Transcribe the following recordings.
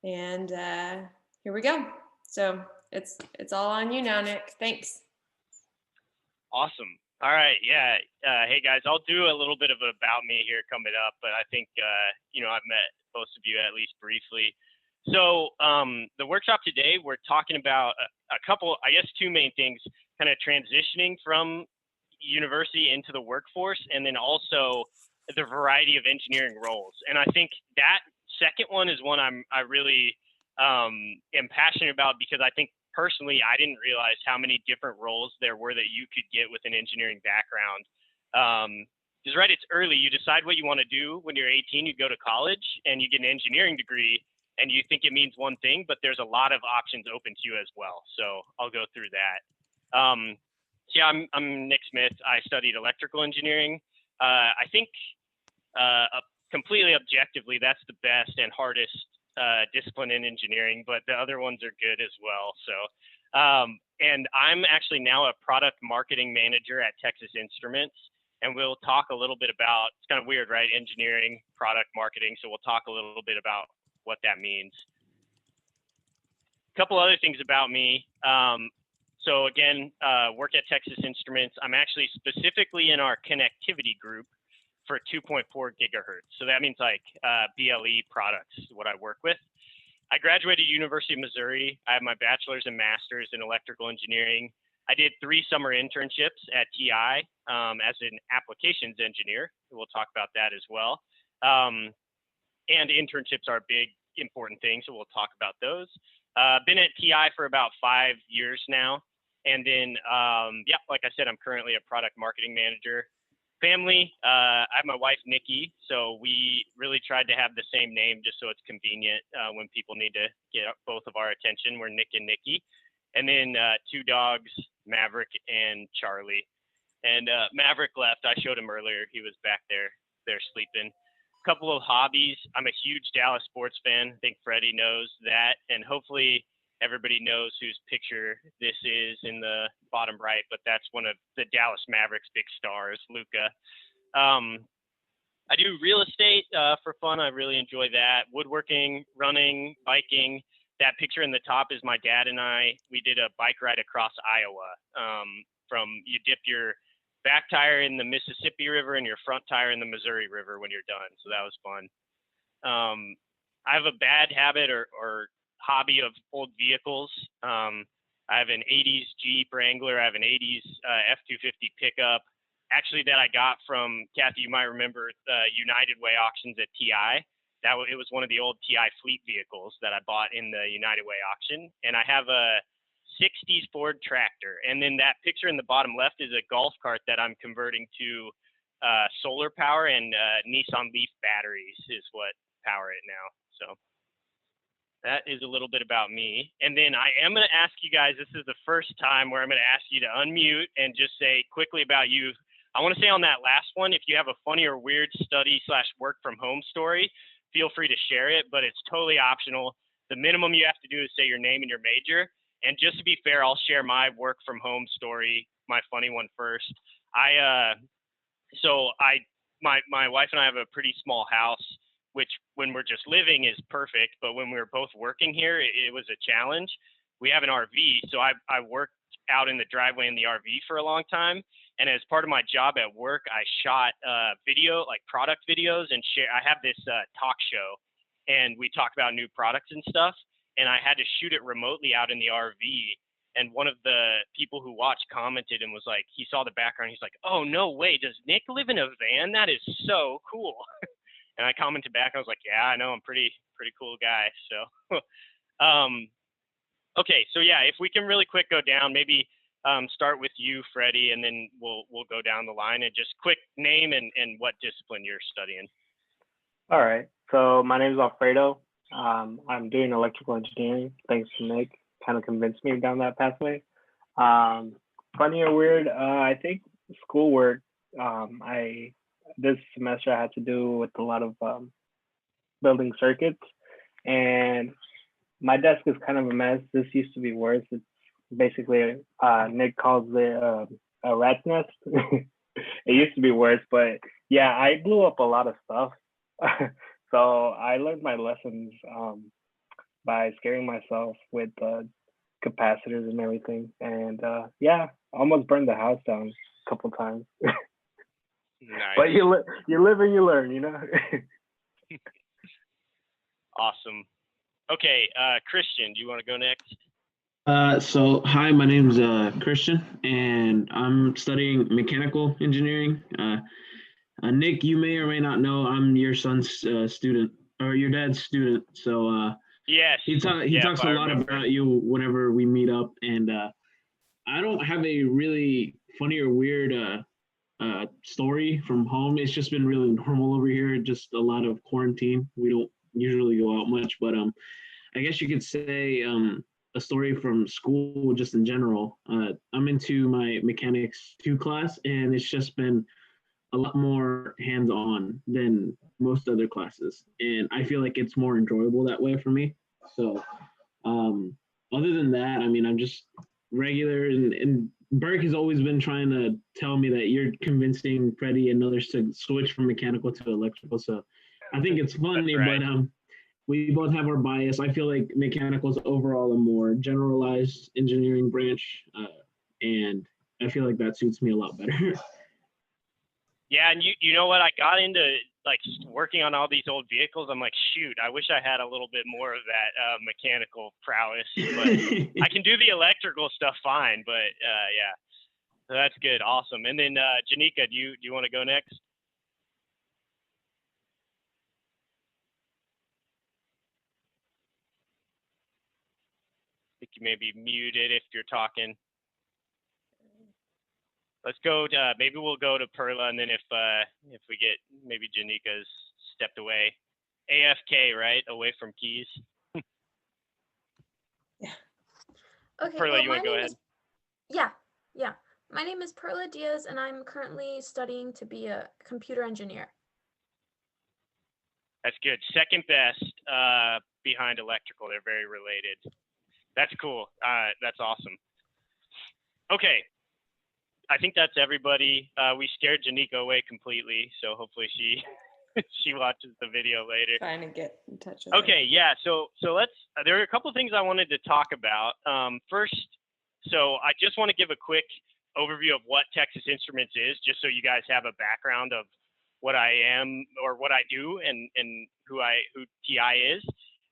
And here we go. So it's all on you now, Nick. Thanks. Awesome. All right. Yeah. Hey guys, I'll do a little bit of about me here coming up, but I think I've met most of you at least briefly. So the workshop today, we're talking about a couple, I guess, two main things: kind of transitioning from university into the workforce, and then also the variety of engineering roles. And I think that second one is one I really am passionate about, because I think personally I didn't realize how many different roles there were that you could get with an engineering background. Because right, it's early. You decide what you want to do when you're 18. You go to college and you get an engineering degree, and you think it means one thing, but there's a lot of options open to you as well. So I'll go through that. So yeah, I'm Nick Smith. I studied electrical engineering. I think completely objectively, that's the best and hardest discipline in engineering, but the other ones are good as well. So, and I'm actually now a product marketing manager at Texas Instruments, and we'll talk a little bit about, it's kind of weird, right? Engineering, product marketing. So we'll talk a little bit about what that means. A couple other things about me. So again, work at Texas Instruments. I'm actually specifically in our connectivity group for 2.4 gigahertz. So that means like BLE products is what I work with. I graduated University of Missouri. I have my bachelor's and master's in electrical engineering. I did 3 summer internships at TI as an applications engineer. We'll talk about that as well. And internships are a big, important thing, so we'll talk about those. Been at TI for about 5 years now. And then, like I said, I'm currently a product marketing manager. Family, I have my wife, Nikki, so we really tried to have the same name just so it's convenient when people need to get both of our attention. We're Nick and Nikki. And then 2 dogs, Maverick and Charlie. And Maverick left. I showed him earlier. He was back there sleeping. A couple of hobbies. I'm a huge Dallas sports fan. I think Freddie knows that. And hopefully everybody knows whose picture this is in the bottom right, but that's one of the Dallas Mavericks' big stars, Luka. I do real estate for fun. I really enjoy that. Woodworking, running, biking. That picture in the top is my dad and I. We did a bike ride across Iowa. You dip your back tire in the Mississippi River and your front tire in the Missouri River when you're done. So that was fun. I have a bad habit or hobby of old vehicles. I have an 80s Jeep Wrangler. I have an 80s F-250 pickup, actually, that I got from, Kathy, you might remember the United Way auctions at TI. It was one of the old TI fleet vehicles that I bought in the United Way auction. And I have a 60s Ford tractor. And then that picture in the bottom left is a golf cart that I'm converting to solar power, and Nissan Leaf batteries is what power it now. So that is a little bit about me. And then I am going to ask you guys, this is the first time where I'm going to ask you to unmute and just say quickly about you. I want to say on that last one, if you have a funny or weird study/work from home story, feel free to share it, but it's totally optional. The minimum you have to do is say your name and your major. And just to be fair, I'll share my work from home story, my funny one first. My wife and I have a pretty small house, which when we're just living is perfect, but when we were both working here, it was a challenge. We have an RV, so I worked out in the driveway in the RV for a long time. And as part of my job at work, I shot video, like product videos, and I have this talk show, and we talk about new products and stuff. And I had to shoot it remotely out in the RV. And one of the people who watched commented and was like, he saw the background. He's like, "Oh, no way. Does Nick live in a van? That is so cool." And I commented back. I was like, "Yeah, I know. I'm pretty cool guy." So, okay. So yeah, if we can really quick go down, maybe start with you, Freddie, and then we'll go down the line, and just quick name and what discipline you're studying. All right. So my name is Alfredo. I'm doing electrical engineering. Thanks to Nick, kind of convinced me down that pathway. Funny or weird, I think schoolwork. This semester I had to do with a lot of building circuits, and my desk is kind of a mess. This used to be worse. It's basically Nick calls it a rat's nest. It used to be worse, but yeah, I blew up a lot of stuff. So I learned my lessons by scaring myself with capacitors and everything. And yeah, almost burned the house down a couple times. Nice. But you live and you learn, you know. Awesome. Okay, Christian, do you want to go next? So hi, my name's Christian, and I'm studying mechanical engineering. Nick, you may or may not know I'm your son's student or your dad's student. So Yes. he talks a lot about you whenever we meet up, and I don't have a really funny or weird story from home. It's just been really normal over here. Just a lot of quarantine. We don't usually go out much, but I guess you could say a story from school just in general. I'm into my mechanics 2 class, and it's just been a lot more hands-on than most other classes, and I feel like it's more enjoyable that way for me. So other than that, I mean, I'm just regular, and Burke has always been trying to tell me that you're convincing Freddie and others to switch from mechanical to electrical. So I think it's funny, right. but we both have our bias. I feel like mechanical is overall a more generalized engineering branch, and I feel like that suits me a lot better. Yeah, and you know what? I got into like working on all these old vehicles. I'm like, shoot, I wish I had a little bit more of that mechanical prowess. But I can do the electrical stuff fine. But yeah, so that's good, awesome. And then Janika, do you want to go next? I think you may be muted if you're talking. Let's go. Maybe we'll go to Perla, and then if we get maybe Janika's stepped away, AFK, right, away from keys. Yeah. Okay. Perla, well, you want to go ahead? Yeah. My name is Perla Diaz, and I'm currently studying to be a computer engineer. That's good. Second best behind electrical. They're very related. That's cool. That's awesome. Okay. I think that's everybody. We scared Janika away completely, so hopefully she she watches the video later. Trying to get in touch with Okay, yeah. So let's. There are a couple of things I wanted to talk about. First, so I just want to give a quick overview of what Texas Instruments is, just so you guys have a background of what I am or what I do and who TI is.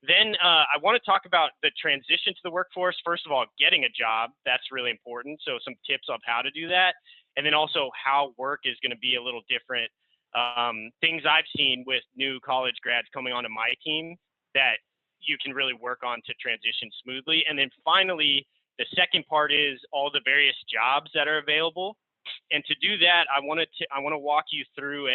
Then I want to talk about the transition to the workforce. First of all, getting a job, that's really important. So some tips on how to do that. And then also how work is going to be a little different. Things I've seen with new college grads coming onto my team that you can really work on to transition smoothly. And then finally, the second part is all the various jobs that are available. And to do that, I want to walk you through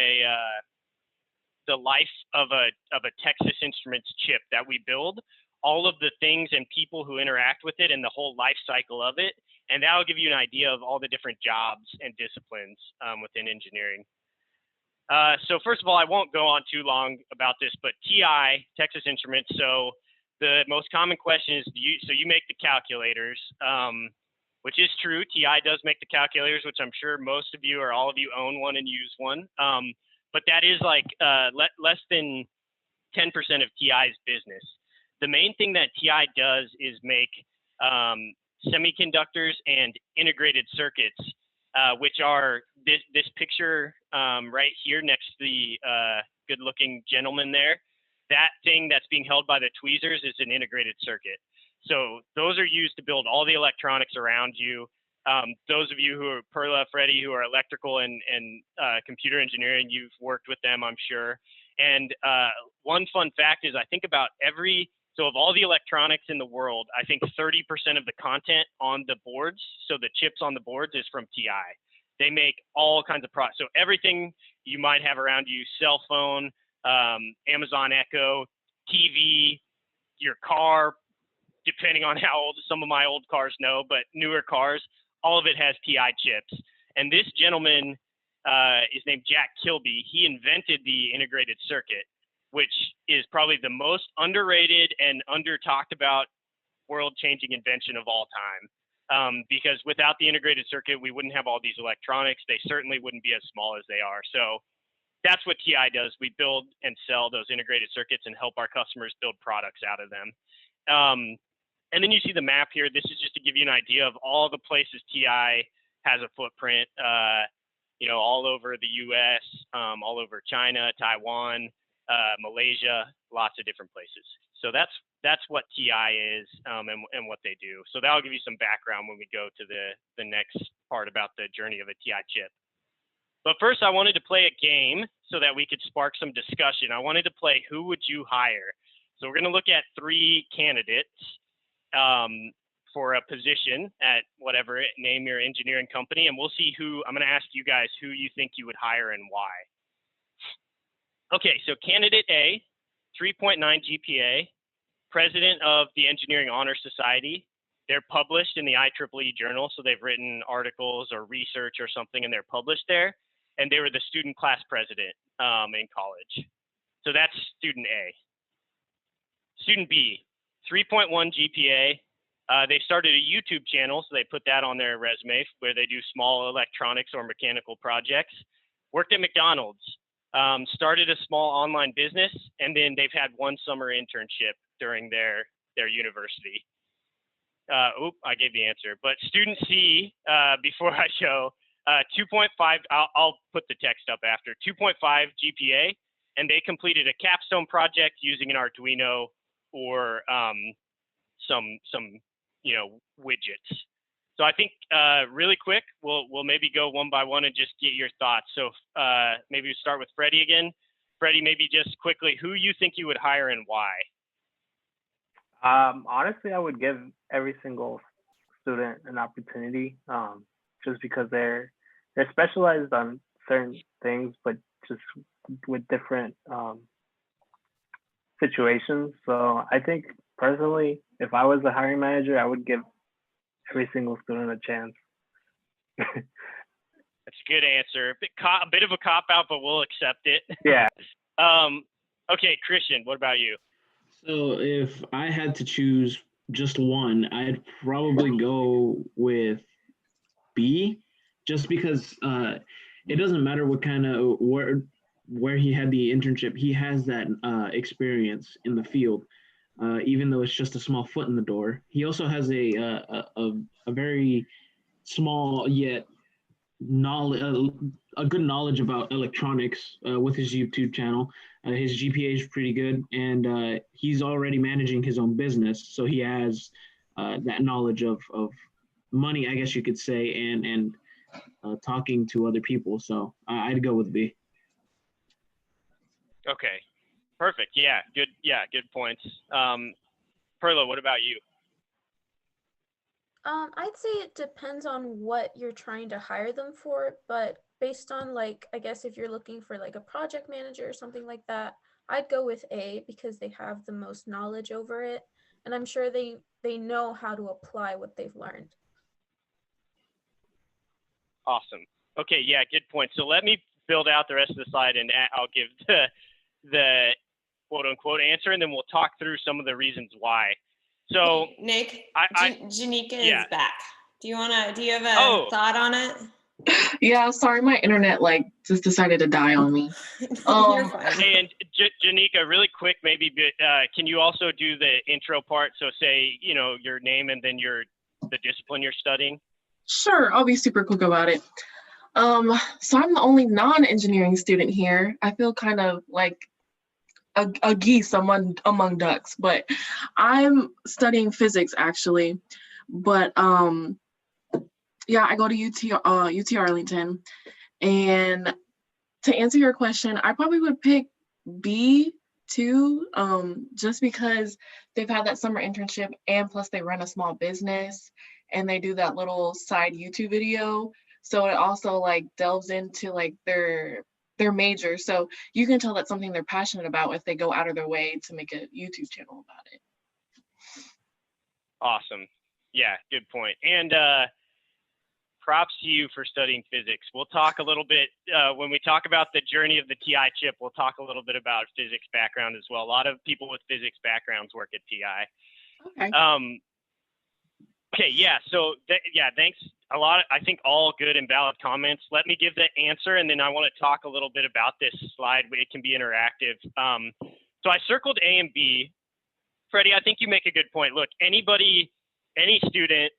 the life of a Texas Instruments chip that we build, all of the things and people who interact with it and the whole life cycle of it. And that'll give you an idea of all the different jobs and disciplines within engineering. So first of all, I won't go on too long about this, but TI, Texas Instruments. So the most common question is, so you make the calculators, which is true. TI does make the calculators, which I'm sure most of you or all of you own one and use one. But that is like less than 10% of TI's business. The main thing that TI does is make semiconductors and integrated circuits, which are this picture right here next to the good-looking gentleman there. That thing that's being held by the tweezers is an integrated circuit. So those are used to build all the electronics around you. Those of you who are Perla, Freddie, who are electrical and computer engineering, you've worked with them, I'm sure. And one fun fact is I think about so of all the electronics in the world, I think 30% of the content on the boards, so the chips on the boards, is from TI. They make all kinds of products. So everything you might have around you, cell phone, Amazon Echo, TV, your car, depending on how old, some of my old cars know, but newer cars, all of it has TI chips. And this gentleman is named Jack Kilby. He invented the integrated circuit, which is probably the most underrated and under-talked about world-changing invention of all time. Because without the integrated circuit, we wouldn't have all these electronics. They certainly wouldn't be as small as they are. So that's what TI does. We build and sell those integrated circuits and help our customers build products out of them. And then you see the map here. This is just to give you an idea of all the places TI has a footprint, all over the US, all over China, Taiwan, Malaysia, lots of different places. So that's what TI is, and what they do. So that'll give you some background when we go to the next part about the journey of a TI chip. But first, I wanted to play a game so that we could spark some discussion. I wanted to play Who Would You Hire? So we're going to look at 3 candidates for a position at whatever, name your engineering company, and we'll see I'm going to ask you guys who you think you would hire and why. Okay, so candidate A, 3.9 GPA, president of the Engineering Honor Society. They're published in the IEEE journal, so they've written articles or research or something, and they're published there. And they were the student class president in college. So that's student A. Student B, 3.1 GPA. They started a YouTube channel, so they put that on their resume where they do small electronics or mechanical projects. Worked at McDonald's, started a small online business, and then they've had 1 summer internship during their university. I gave the answer. But student C, before I show, 2.5, I'll put the text up after, 2.5 GPA, and they completed a capstone project using an Arduino or some widgets. So I think really quick, we'll maybe go one by one and just get your thoughts. So maybe we start with Freddie again. Freddie, maybe just quickly, who you think you would hire and why? Honestly, I would give every single student an opportunity, just because they're specialized on certain things, but just with different situations. So I think personally, if I was the hiring manager, I would give every single student a chance. That's a good answer. A bit of a cop out, but we'll accept it. Yeah. Okay, Christian, what about you? So if I had to choose just one, I'd probably go with B, just because it doesn't matter what kind of where he had the internship, he has that experience in the field, even though it's just a small foot in the door. He also has a very small yet a good knowledge about electronics with his YouTube channel. His GPA is pretty good, and he's already managing his own business, so he has that knowledge of money, I guess you could say, and talking to other people. So I'd go with B. Okay, perfect. Yeah, good points. Perla, what about you? I'd say it depends on what you're trying to hire them for, but based on I guess if you're looking for a project manager or something like that, I'd go with A because they have the most knowledge over it, and I'm sure they know how to apply what they've learned. Awesome. Okay, yeah, good point. So let me build out the rest of the slide, and I'll give the quote unquote answer, and then we'll talk through some of the reasons why. So hey, Nick, Janika yeah. is back. Do you have a thought on it? Yeah, sorry, my internet just decided to die on me. You're fine. And Janika, really quick, maybe can you also do the intro part? So say your name and then the discipline you're studying. Sure, I'll be super quick about it. So I'm the only non-engineering student here. I feel kind of like a geese among ducks, but I'm studying physics actually. But yeah, I go to UT Arlington, and to answer your question, I probably would pick B too, just because they've had that summer internship, and plus they run a small business and they do that little side YouTube video. So it also delves into their major. So you can tell that's something they're passionate about if they go out of their way to make a YouTube channel about it. Awesome. Yeah, good point. And props to you for studying physics. We'll talk a little bit, when we talk about the journey of the TI chip, we'll talk a little bit about physics background as well. A lot of people with physics backgrounds work at TI. Okay. Okay, yeah, so thanks a lot. I think all good and valid comments. Let me give the answer, and then I want to talk a little bit about this slide. It can be interactive. So I circled A and B. Freddie, I think you make a good point. Look, any student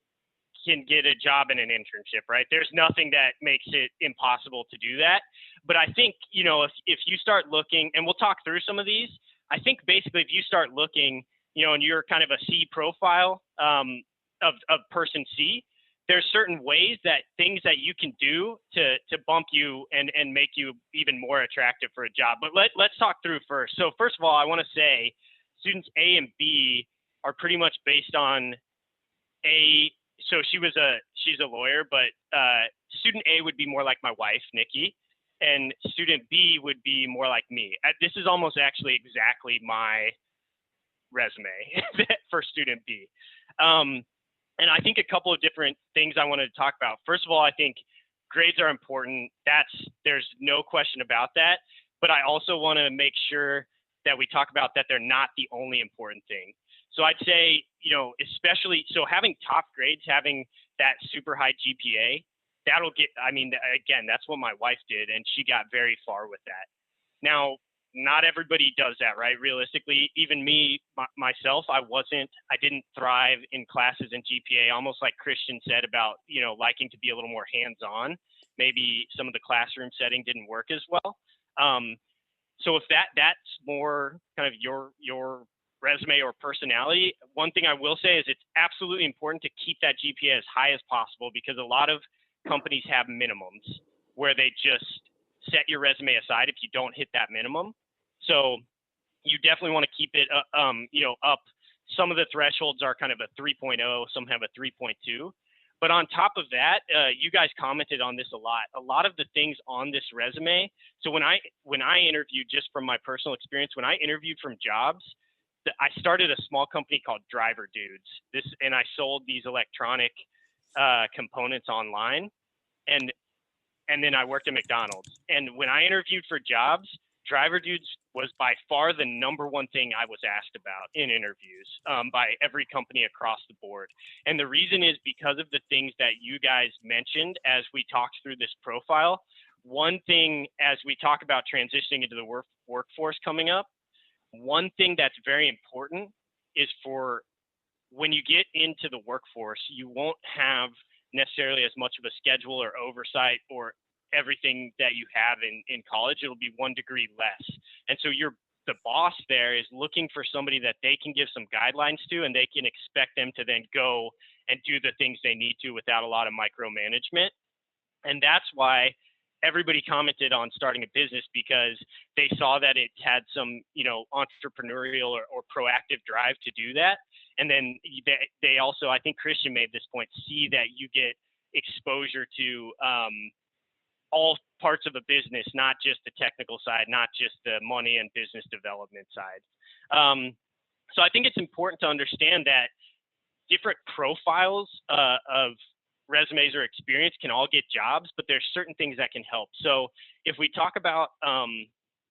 can get a job in an internship, right? There's nothing that makes it impossible to do that. But I think, if you start looking, and we'll talk through some of these, I think basically if you start looking, and you're kind of a C profile of person C, there's certain ways that things that you can do to bump you and make you even more attractive for a job. But let's talk through first. So first of all, I want to say students A and B are pretty much based on A. So she's a lawyer, but student A would be more like my wife, Nikki, and student B would be more like me. This is almost actually exactly my resume for student B. And I think a couple of different things I wanted to talk about. First of all, I think grades are important. There's no question about that. But I also want to make sure that we talk about that they're not the only important thing. So I'd say, especially, so having top grades, having that super high GPA, again, that's what my wife did, and she got very far with that. Now, not everybody does that, right? Realistically, even me, myself, I didn't thrive in classes and GPA, almost like Christian said about, liking to be a little more hands-on. Maybe some of the classroom setting didn't work as well. So if that's more kind of your resume or personality, one thing I will say is it's absolutely important to keep that GPA as high as possible, because a lot of companies have minimums where they just set your resume aside if you don't hit that minimum. So you definitely want to keep it up. Some of the thresholds are kind of a 3.0, some have a 3.2. But on top of that, you guys commented on this a lot. A lot of the things on this resume. So when I interviewed, just from my personal experience, when I interviewed from jobs, I started a small company called Driver Dudes. And I sold these electronic components online, and then I worked at McDonald's. And when I interviewed for jobs, Driver Dudes was by far the number one thing I was asked about in interviews by every company across the board. And the reason is because of the things that you guys mentioned as we talked through this profile. One thing, as we talk about transitioning into the workforce coming up, one thing that's very important is for when you get into the workforce, you won't have necessarily as much of a schedule or oversight or everything that you have in college. It'll be 1 degree less. And so the boss there is looking for somebody that they can give some guidelines to, and they can expect them to then go and do the things they need to without a lot of micromanagement. And that's why everybody commented on starting a business, because they saw that it had some, entrepreneurial or proactive drive to do that. And then they also, I think Christian made this point, see that you get exposure to all parts of a business, not just the technical side, not just the money and business development side. So I think it's important to understand that different profiles of resumes or experience can all get jobs, but there's certain things that can help. So if we talk about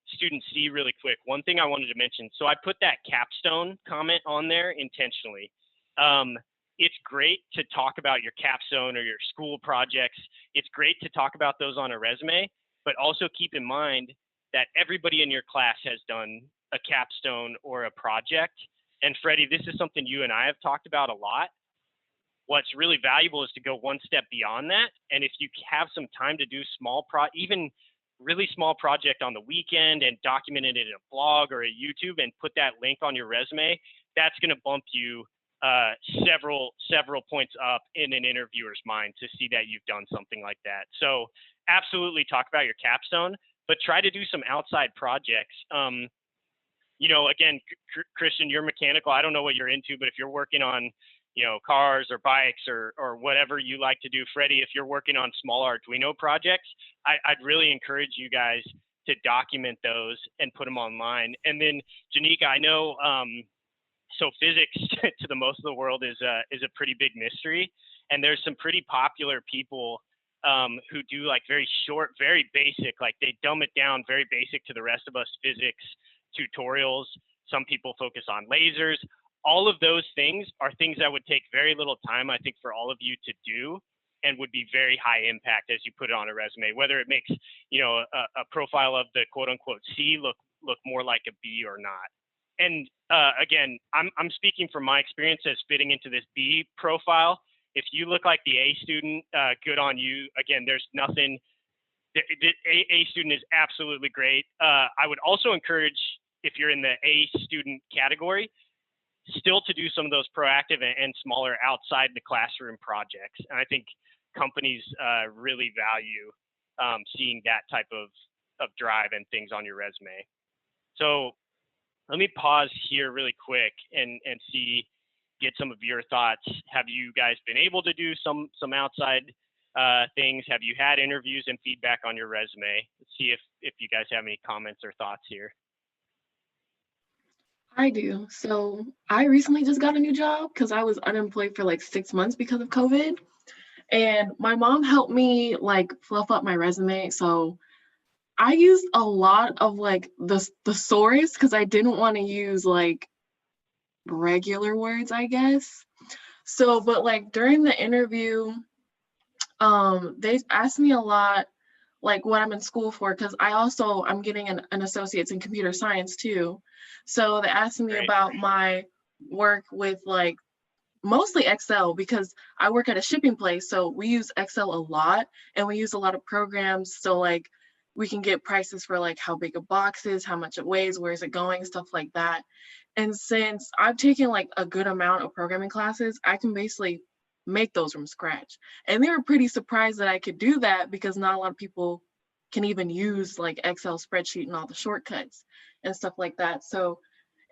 student C really quick, one thing I wanted to mention, so I put that capstone comment on there intentionally. It's great to talk about your capstone or your school projects. It's great to talk about those on a resume, but also keep in mind that everybody in your class has done a capstone or a project. And Freddie, this is something you and I have talked about a lot. What's really valuable is to go one step beyond that. And if you have some time to do even really small project on the weekend and document it in a blog or a YouTube and put that link on your resume, that's going to bump you several points up in an interviewer's mind to see that you've done something like that. So absolutely talk about your capstone, but try to do some outside projects. Again, Christian, you're mechanical. I don't know what you're into, but if you're working on, cars or bikes or whatever you like to do, Freddie, if you're working on small Arduino projects, I'd really encourage you guys to document those and put them online. And then Janika, I know, so physics to the most of the world is a pretty big mystery, and there's some pretty popular people who do like very short, very basic, like they dumb it down, very basic to the rest of us physics tutorials. Some people focus on lasers. All of those things are things that would take very little time, I think, for all of you to do, and would be very high impact as you put it on a resume, whether it makes, a profile of the quote unquote C look more like a B or not. And again, I'm speaking from my experience as fitting into this B profile. If you look like the A student, good on you. Again, there's nothing. The A student is absolutely great. I would also encourage, if you're in the A student category, still to do some of those proactive and smaller outside the classroom projects. And I think companies really value seeing that type of drive and things on your resume. So let me pause here really quick and get some of your thoughts. Have you guys been able to do some outside things? Have you had interviews and feedback on your resume? Let's see if you guys have any comments or thoughts here. I do. So I recently just got a new job because I was unemployed for like 6 months because of COVID. And my mom helped me like fluff up my resume. So I used a lot of like the thesaurus because I didn't want to use like regular words, I guess. So, but like during the interview, they asked me a lot like what I'm in school for, because I'm getting an associate's in computer science too. So they asked me about my work with like mostly Excel, because I work at a shipping place. So we use Excel a lot, and we use a lot of programs. So like we can get prices for like how big a box is, how much it weighs, where is it going, stuff like that. And since I've taken like a good amount of programming classes, I can basically make those from scratch. And they were pretty surprised that I could do that, because not a lot of people can even use like Excel spreadsheet and all the shortcuts and stuff like that. So,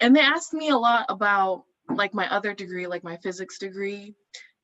and they asked me a lot about like my other degree, like my physics degree.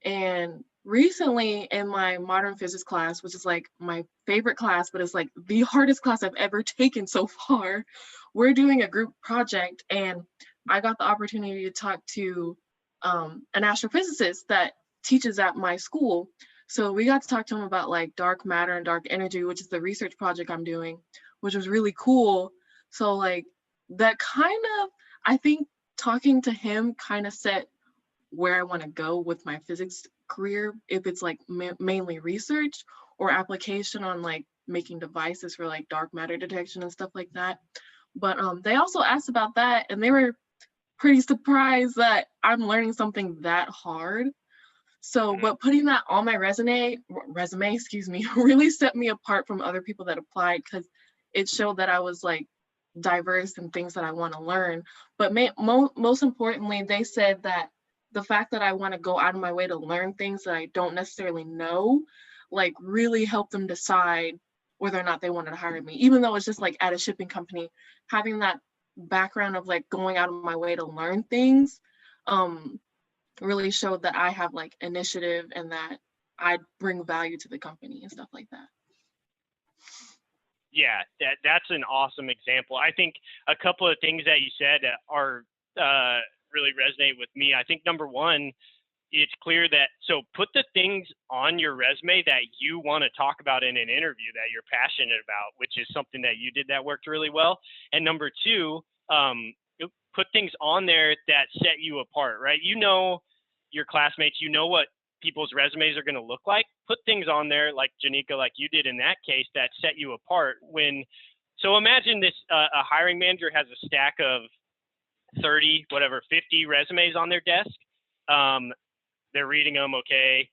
And recently in my modern physics class, which is like my favorite class, but it's like the hardest class I've ever taken so far, we're doing a group project, and I got the opportunity to talk to an astrophysicist that teaches at my school. So we got to talk to him about like dark matter and dark energy, which is the research project I'm doing, which was really cool. So like that kind of, I think talking to him kind of set where I want to go with my physics career, if it's like mainly research or application on like making devices for like dark matter detection and stuff like that. But they also asked about that, and they were pretty surprised that I'm learning something that hard. So, but putting that on my resume, really set me apart from other people that applied, because it showed that I was like diverse in things that I want to learn. But most importantly, they said that the fact that I want to go out of my way to learn things that I don't necessarily know, like really helped them decide whether or not they wanted to hire me, even though it's just like at a shipping company. Having that background of like going out of my way to learn things really showed that I have like initiative and that I bring value to the company and stuff like that. Yeah, that's an awesome example. I think a couple of things that you said are really resonate with me. I think number one, it's clear that, so put the things on your resume that you want to talk about in an interview that you're passionate about, which is something that you did that worked really well. And number two, put things on there that set you apart, right? You know your classmates, you know what people's resumes are going to look like. Put things on there like Janika, like you did in that case, that set you apart. So imagine this, a hiring manager has a stack of 30, 50 resumes on their desk. They're reading them, okay,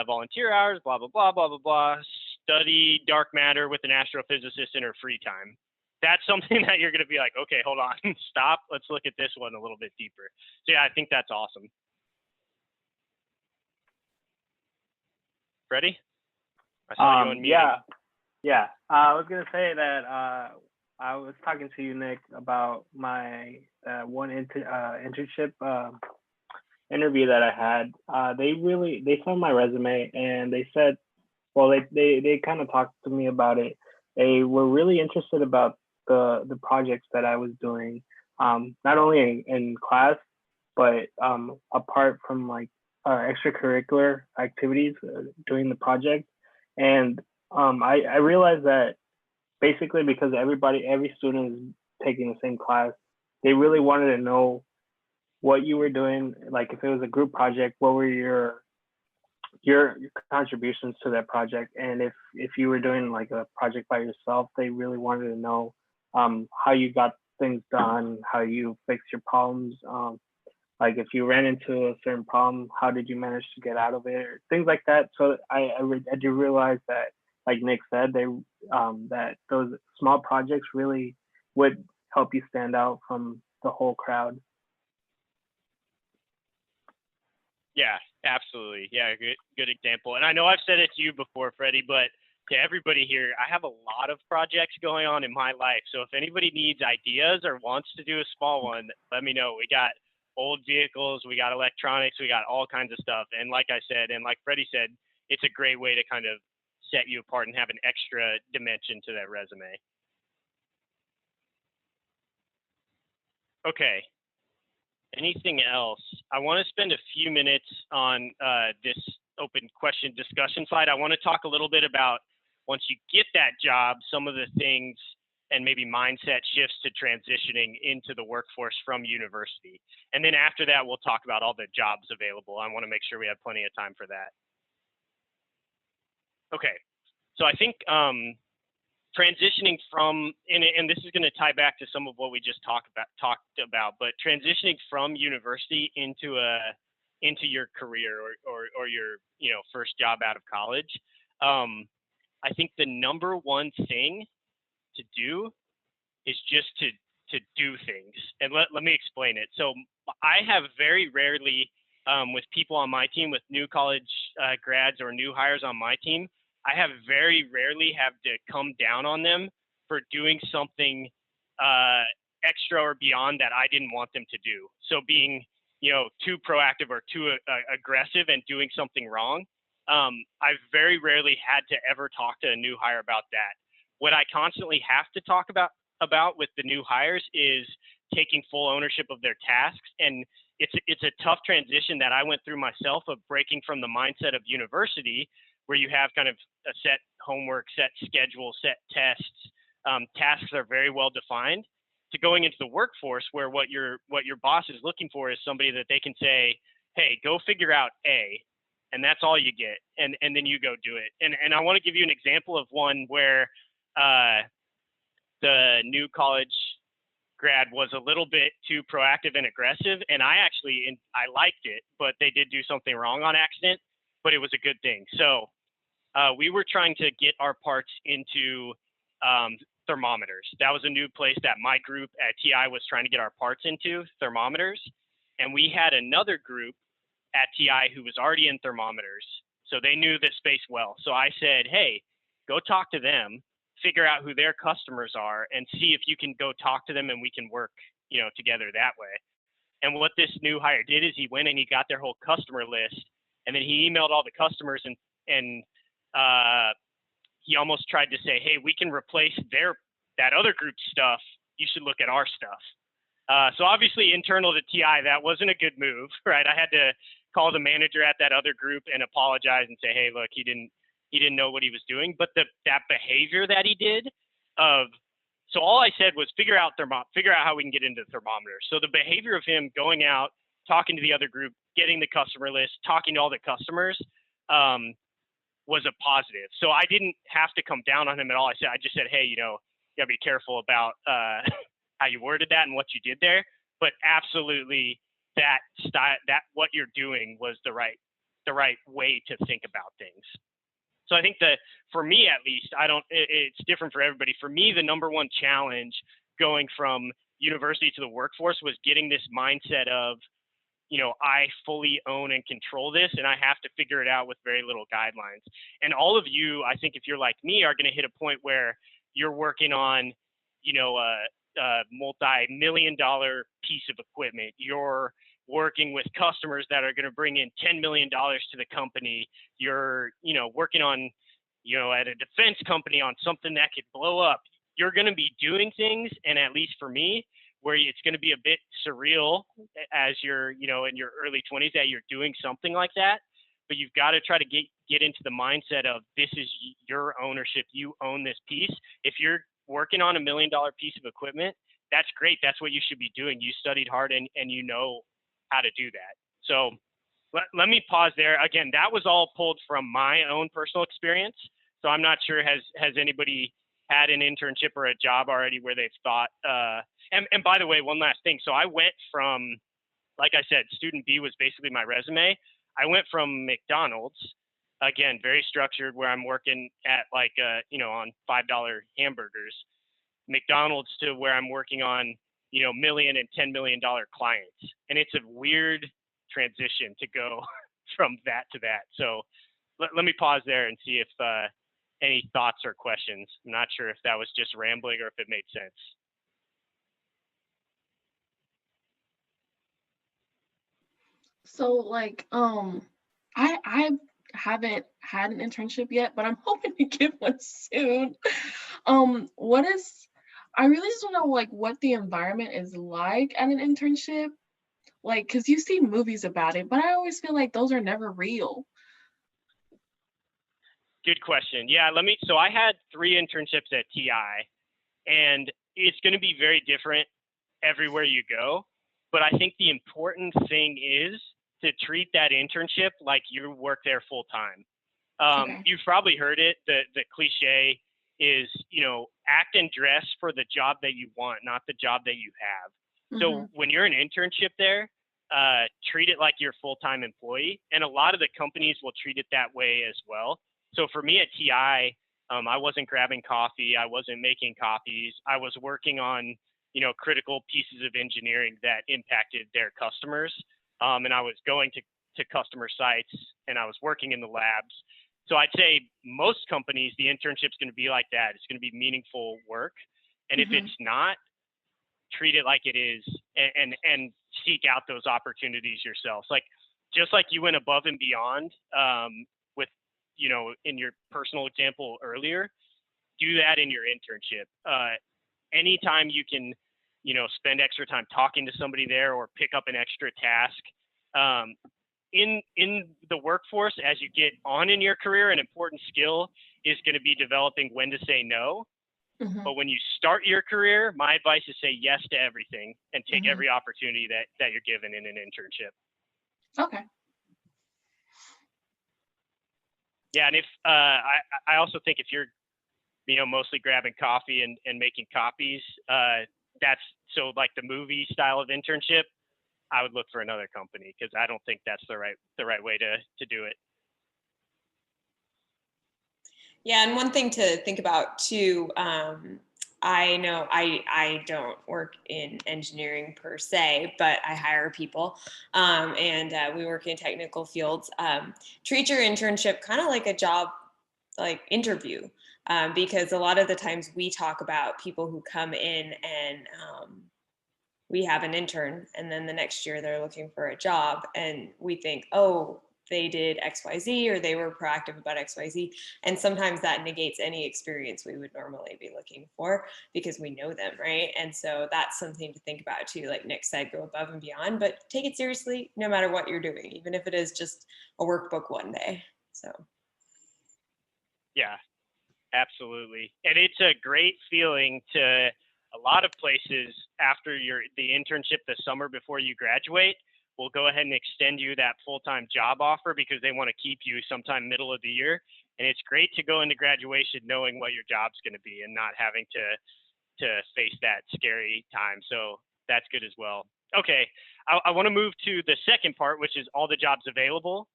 volunteer hours, blah, blah, blah, blah, blah, blah, study dark matter with an astrophysicist in her free time. That's something that you're going to be like, okay, hold on, stop. Let's look at this one a little bit deeper. So yeah, I think that's awesome. Freddie? I saw you on mute. Yeah. I was going to say that I was talking to you, Nick, about my one internship interview that I had. They saw my resume, and they said, well, they kind of talked to me about it. They were really interested about the projects that I was doing, not only in class, but apart from like extracurricular activities doing the project. And I realized that basically because every student is taking the same class, they really wanted to know what you were doing. Like if it was a group project, what were your contributions to that project? And if you were doing like a project by yourself, they really wanted to know how you got things done, how you fix your problems. Like if you ran into a certain problem, how did you manage to get out of it, or things like that. So I do realize that, like Nick said, that those small projects really would help you stand out from the whole crowd. Yeah, absolutely. Yeah, good example. And I know I've said it to you before, Freddie, but to everybody here, I have a lot of projects going on in my life. So if anybody needs ideas or wants to do a small one, let me know. We got old vehicles, we got electronics, we got all kinds of stuff. And like I said, and like Freddie said, it's a great way to kind of set you apart and have an extra dimension to that resume. Okay. Anything else? I want to spend a few minutes on this open question discussion slide. I want to talk a little bit about, once you get that job, some of the things and maybe mindset shifts to transitioning into the workforce from university. And then after that, we'll talk about all the jobs available. I want to make sure we have plenty of time for that. Okay, so I think transitioning from, and this is going to tie back to some of what we just talked about, but transitioning from university into your career or your first job out of college, I think the number one thing to do is just to do things. And let me explain it. So I have very rarely, with people on my team, with new college grads or new hires on my team, I have very rarely have to come down on them for doing something extra or beyond that I didn't want them to do. So being, too proactive or too aggressive and doing something wrong. I've very rarely had to ever talk to a new hire about that. What I constantly have to talk about with the new hires is taking full ownership of their tasks. And it's a tough transition that I went through myself, of breaking from the mindset of university, where you have kind of a set homework, set schedule, set tests. Tasks are very well defined, to going into the workforce where what your boss is looking for is somebody that they can say, hey, go figure out A, and that's all you get. And then you go do it. And I want to give you an example of one where the new college grad was a little bit too proactive and aggressive. And I liked it, but they did do something wrong on accident, but it was a good thing. So we were trying to get our parts into thermometers. That was a new place that my group at TI was trying to get our parts into, thermometers. And we had another group at TI who was already in thermometers. So they knew this space well. So I said, hey, go talk to them, figure out who their customers are, and see if you can go talk to them and we can work, together that way. And what this new hire did is he went and he got their whole customer list, and then he emailed all the customers and he almost tried to say, hey, we can replace that other group's stuff. You should look at our stuff. So obviously internal to TI, that wasn't a good move, right? I had to call the manager at that other group and apologize and say, hey, look, he didn't know what he was doing. But that behavior that he did so all I said was figure out how we can get into the thermometer. So the behavior of him going out, talking to the other group, getting the customer list, talking to all the customers, was a positive. So I didn't have to come down on him at all. I just said, hey, you gotta be careful about how you worded that and what you did there. But absolutely, that style, that what you're doing was the right way to think about things. So I think that for me, at least, it's different for everybody. For me, the number one challenge going from university to the workforce was getting this mindset of, I fully own and control this, and I have to figure it out with very little guidelines. And all of you, I think if you're like me, are going to hit a point where you're working on, a multi-million-dollar piece of equipment. You're working with customers that are going to bring in $10 million to the company. You're, working on, at a defense company on something that could blow up. You're going to be doing things, and at least for me, where it's going to be a bit surreal as you're, in your early 20s that you're doing something like that. But you've got to try to get into the mindset of this is your ownership. You own this piece. If you're working on $1 million piece of equipment, that's great. That's what you should be doing. You studied hard and you know how to do that. So let me pause there. Again, that was all pulled from my own personal experience. So I'm not sure has anybody had an internship or a job already where they've thought, and by the way, one last thing. So I went from, like I said, student B was basically my resume. I went from McDonald's, again, very structured, where I'm working at like, on $5 hamburgers, McDonald's, to where I'm working on, million and $10 million clients. And it's a weird transition to go from that to that. So let me pause there and see if any thoughts or questions. I'm not sure if that was just rambling or if it made sense. So like I haven't had an internship yet, but I'm hoping to get one soon. What is I really just don't know like what the environment is like at an internship. Like, cause you see movies about it, but I always feel like those are never real. Good question. Yeah, so I had 3 internships at TI, and it's going to be very different everywhere you go. But I think the important thing is to treat that internship like you work there full time. Okay. You've probably heard it. The cliche is, act and dress for the job that you want, not the job that you have. So when you're an internship there, treat it like you're a full-time employee. And a lot of the companies will treat it that way as well. So for me at TI, I wasn't grabbing coffee. I wasn't making copies. I was working on, critical pieces of engineering that impacted their customers. And I was going to customer sites, and I was working in the labs. So I'd say most companies, the internship's going to be like that. It's going to be meaningful work. And if it's not, treat it like it is, and seek out those opportunities yourselves. Like, just like you went above and beyond with, in your personal example earlier, do that in your internship. Anytime you can, spend extra time talking to somebody there or pick up an extra task. In the workforce, as you get on in your career, an important skill is going to be developing when to say no. But when you start your career, my advice is say yes to everything and take every opportunity that you're given in an internship. Okay. Yeah, and if I also think if you're, mostly grabbing coffee and making copies, that's so like the movie style of internship, I would look for another company, because I don't think that's the right way to do it. Yeah, and one thing to think about too, I know I don't work in engineering per se, but I hire people, and we work in technical fields. Treat your internship kind of like a job, like interview, because a lot of the times we talk about people who come in and we have an intern, and then the next year they're looking for a job, and we think, oh, they did XYZ, or they were proactive about XYZ. And sometimes that negates any experience we would normally be looking for, because we know them, right? And so that's something to think about too. Like Nick said, go above and beyond, but take it seriously no matter what you're doing, even if it is just a workbook one day. So. Yeah, absolutely. And it's a great feeling to a lot of places after the internship the summer before you graduate will go ahead and extend you that full-time job offer, because they want to keep you sometime middle of the year. And it's great to go into graduation knowing what your job's going to be and not having to face that scary time. So that's good as well. Okay, I want to move to the second part, which is all the jobs available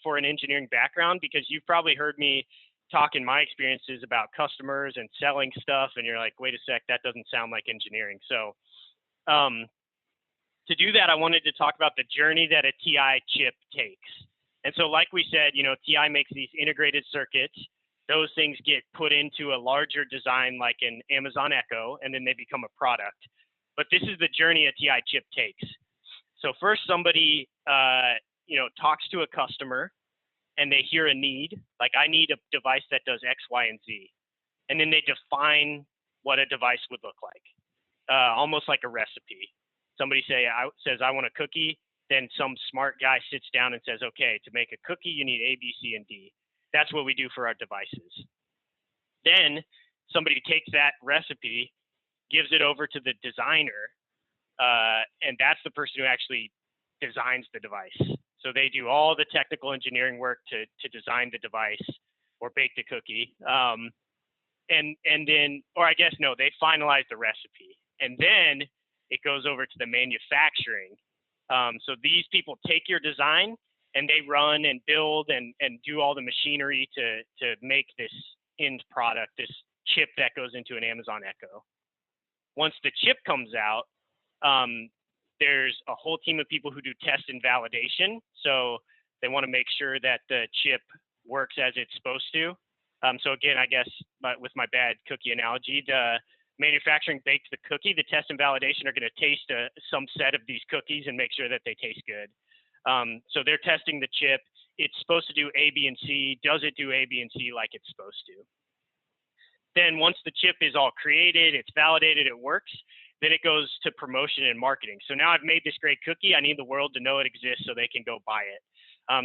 for an engineering background, because you've probably heard me talk in my experiences about customers and selling stuff, and you're like, wait a sec, that doesn't sound like engineering. So to do that, I wanted to talk about the journey that a TI chip takes. And so like we said, TI makes these integrated circuits. Those things get put into a larger design like an Amazon Echo, and then they become a product. But this is the journey a TI chip takes. So first somebody, talks to a customer, and they hear a need, like I need a device that does X, Y, and Z. And then they define what a device would look like, almost like a recipe. Somebody says, I want a cookie. Then some smart guy sits down and says, okay, to make a cookie, you need A, B, C, and D. That's what we do for our devices. Then somebody takes that recipe, gives it over to the designer, and that's the person who actually designs the device. So they do all the technical engineering work to design the device or bake the cookie. and then, or I guess no, they finalize the recipe, and then it goes over to the manufacturing. So these people take your design and they run and build and do all the machinery to make this end product, this chip that goes into an Amazon Echo. Once the chip comes out, there's a whole team of people who do test and validation. So they want to make sure that the chip works as it's supposed to. So again, I guess with my bad cookie analogy, the manufacturing bakes the cookie. The test and validation are going to taste some set of these cookies and make sure that they taste good. So they're testing the chip. It's supposed to do A, B, and C. Does it do A, B, and C like it's supposed to? Then once the chip is all created, it's validated, it works, then it goes to promotion and marketing. So now I've made this great cookie. I need the world to know it exists so they can go buy it.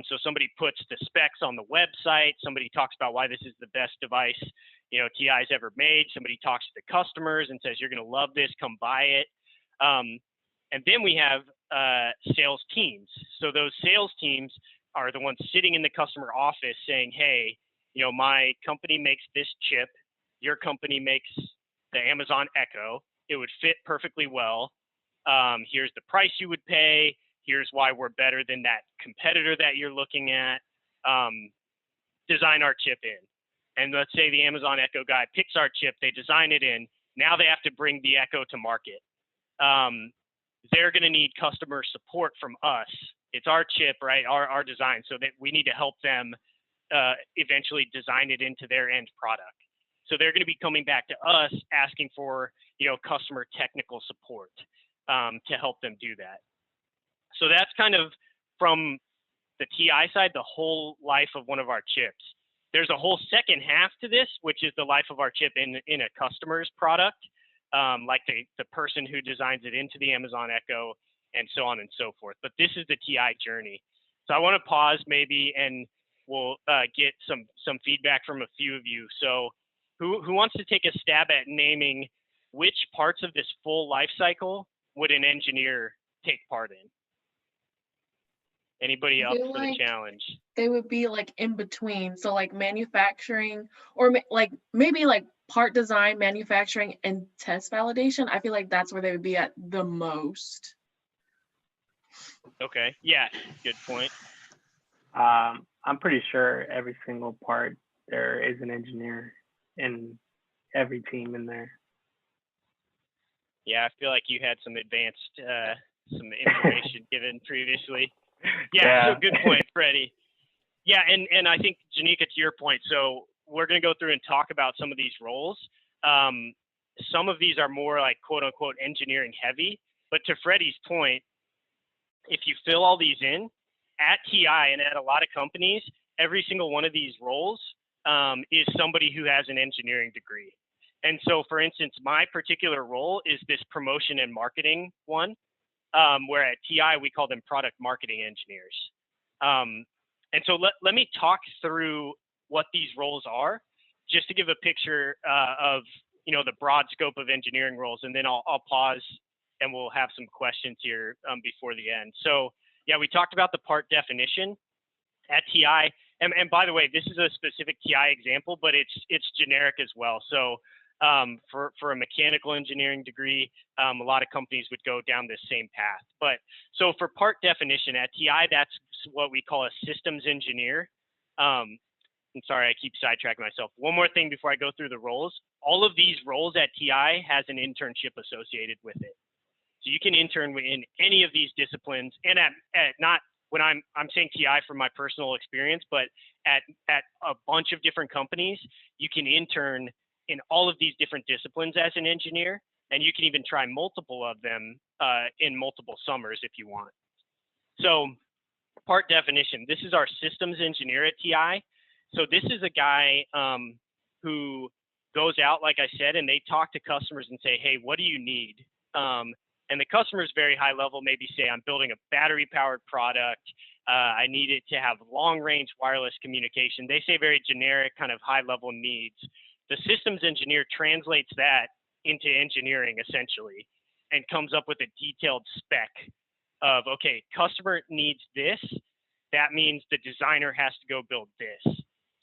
So somebody puts the specs on the website. Somebody talks about why this is the best device, TI's ever made. Somebody talks to the customers and says, you're going to love this, come buy it. And then we have sales teams. So those sales teams are the ones sitting in the customer office saying, hey, my company makes this chip. Your company makes the Amazon Echo. It would fit perfectly well. Here's the price you would pay. Here's why we're better than that competitor that you're looking at. Design our chip in. And let's say the Amazon Echo guy picks our chip, they design it in. Now they have to bring the Echo to market. They're going to need customer support from us. It's our chip, right? Our design. So that we need to help them eventually design it into their end product. So they're going to be coming back to us asking for, customer technical support to help them do that. So that's kind of from the TI side, the whole life of one of our chips. There's a whole second half to this, which is the life of our chip in a customer's product, like the person who designs it into the Amazon Echo and so on and so forth. But this is the TI journey. So I want to pause maybe and we'll get some feedback from a few of you. So who wants to take a stab at naming which parts of this full life cycle would an engineer take part in? Anybody up for the challenge? They would be like in between. So like manufacturing or maybe like part design, manufacturing, and test validation. I feel like that's where they would be at the most. Okay. Yeah. Good point. I'm pretty sure every single part there is an engineer in every team in there. Yeah, I feel like you had some advanced, some information given previously. Yeah, so good point, Freddie. Yeah, and I think, Janika, to your point, so we're going to go through and talk about some of these roles. Some of these are more like quote unquote engineering heavy, but to Freddie's point, if you fill all these in at TI and at a lot of companies, every single one of these roles is somebody who has an engineering degree. And so, for instance, my particular role is this promotion and marketing one, where at TI we call them product marketing engineers. And so let me talk through what these roles are, just to give a picture of the broad scope of engineering roles, and then I'll pause and we'll have some questions here before the end. So yeah, we talked about the part definition at TI, and by the way, this is a specific TI example, but it's generic as well. So for a mechanical engineering degree, a lot of companies would go down this same path. But so for part definition at TI, that's what we call a systems engineer. I'm sorry, I keep sidetracking myself. One more thing before I go through the roles. All of these roles at TI has an internship associated with it. So you can intern in any of these disciplines, and at not when I'm saying TI from my personal experience, but at a bunch of different companies, you can intern in all of these different disciplines as an engineer, and you can even try multiple of them in multiple summers if you want. So part definition, this is our systems engineer at TI. So this is a guy who goes out, like I said, and they talk to customers and say, hey, what do you need? And the customer is very high level, maybe say, I'm building a battery powered product. I need it to have long range wireless communication. They say very generic kind of high level needs. The systems engineer translates that into engineering essentially and comes up with a detailed spec of, okay, customer needs this. That means the designer has to go build this.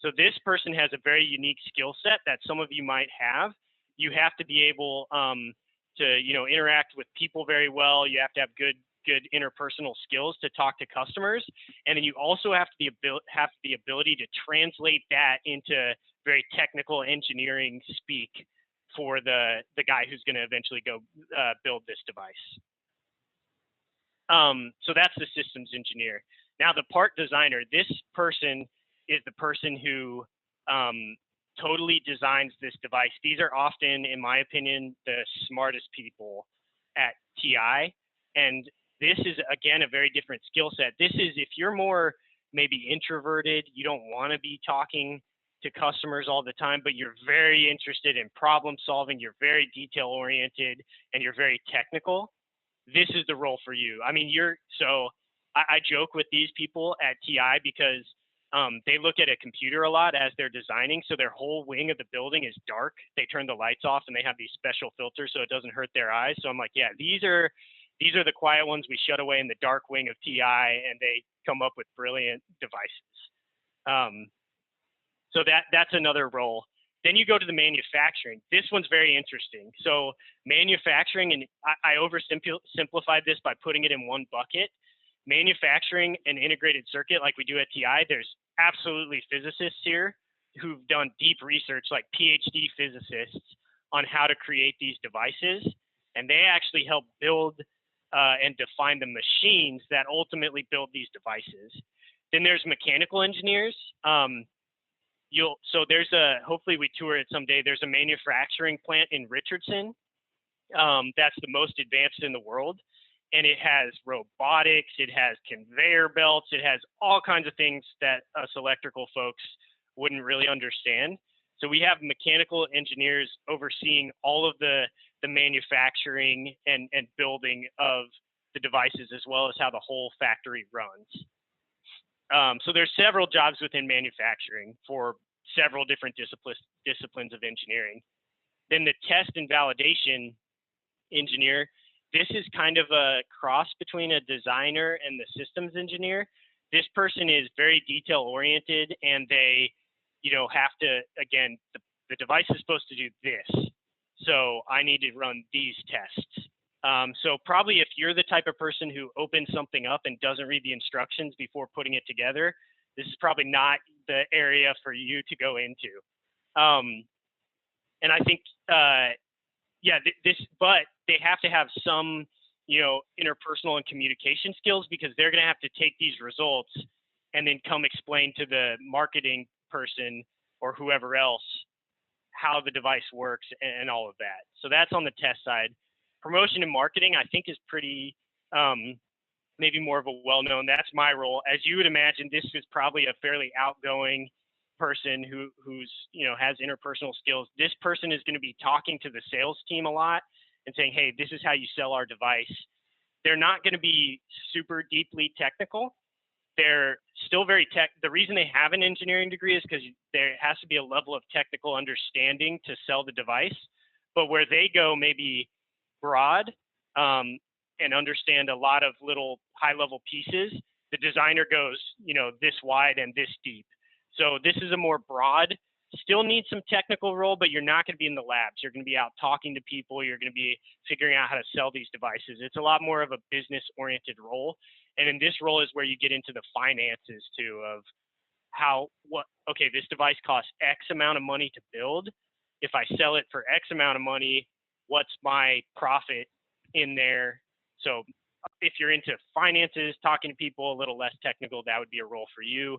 So this person has a very unique skill set that some of you might have. You have to be able to, you know, interact with people very well. You have to have good interpersonal skills to talk to customers, and then you also have the ability to translate that into very technical engineering speak for the guy who's going to eventually go build this device. So that's the systems engineer. Now the part designer, this person is the person who totally designs this device. These are often, in my opinion, the smartest people at TI. And this is, again, a very different skill set. This is, if you're more maybe introverted, you don't want to be talking to customers all the time, but you're very interested in problem solving, you're very detail oriented, and you're very technical, this is the role for you. I mean, I joke with these people at TI because they look at a computer a lot as they're designing. So their whole wing of the building is dark. They turn the lights off and they have these special filters so it doesn't hurt their eyes. So I'm like, yeah, these are the quiet ones we shut away in the dark wing of TI, and they come up with brilliant devices. So that's another role. Then you go to the manufacturing. This one's very interesting. So manufacturing, and I oversimplified this by putting it in one bucket. Manufacturing an integrated circuit like we do at TI, there's absolutely physicists here who've done deep research, like PhD physicists, on how to create these devices. And they actually help build and define the machines that ultimately build these devices. Then there's mechanical engineers. So there's hopefully we tour it someday. There's a manufacturing plant in Richardson that's the most advanced in the world. And it has robotics, it has conveyor belts, it has all kinds of things that us electrical folks wouldn't really understand. So we have mechanical engineers overseeing all of the manufacturing and building of the devices, as well as how the whole factory runs. So there's several jobs within manufacturing for several different disciplines of engineering. Then the test and validation engineer, this is kind of a cross between a designer and the systems engineer. This person is very detail oriented, and they, have to, again, the device is supposed to do this. So I need to run these tests. So probably if you're the type of person who opens something up and doesn't read the instructions before putting it together, this is probably not the area for you to go into. And I think, but they have to have some, interpersonal and communication skills, because they're going to have to take these results and then come explain to the marketing person or whoever else how the device works and all of that. So that's on the test side. Promotion and marketing, I think, is pretty, maybe more of a well-known. That's my role. As you would imagine, this is probably a fairly outgoing person who's has interpersonal skills. This person is going to be talking to the sales team a lot and saying, hey, this is how you sell our device. They're not going to be super deeply technical. They're still very the reason they have an engineering degree is because there has to be a level of technical understanding to sell the device. But where they go maybe broad and understand a lot of little high-level pieces, the designer goes, this wide and this deep. So this is a more broad, still needs some technical role, but you're not going to be in the labs. You're going to be out talking to people. You're going to be figuring out how to sell these devices. It's a lot more of a business-oriented role. And in this role is where you get into the finances too, of okay, this device costs X amount of money to build. If I sell it for X amount of money, what's my profit in there? So if you're into finances, talking to people, a little less technical, that would be a role for you.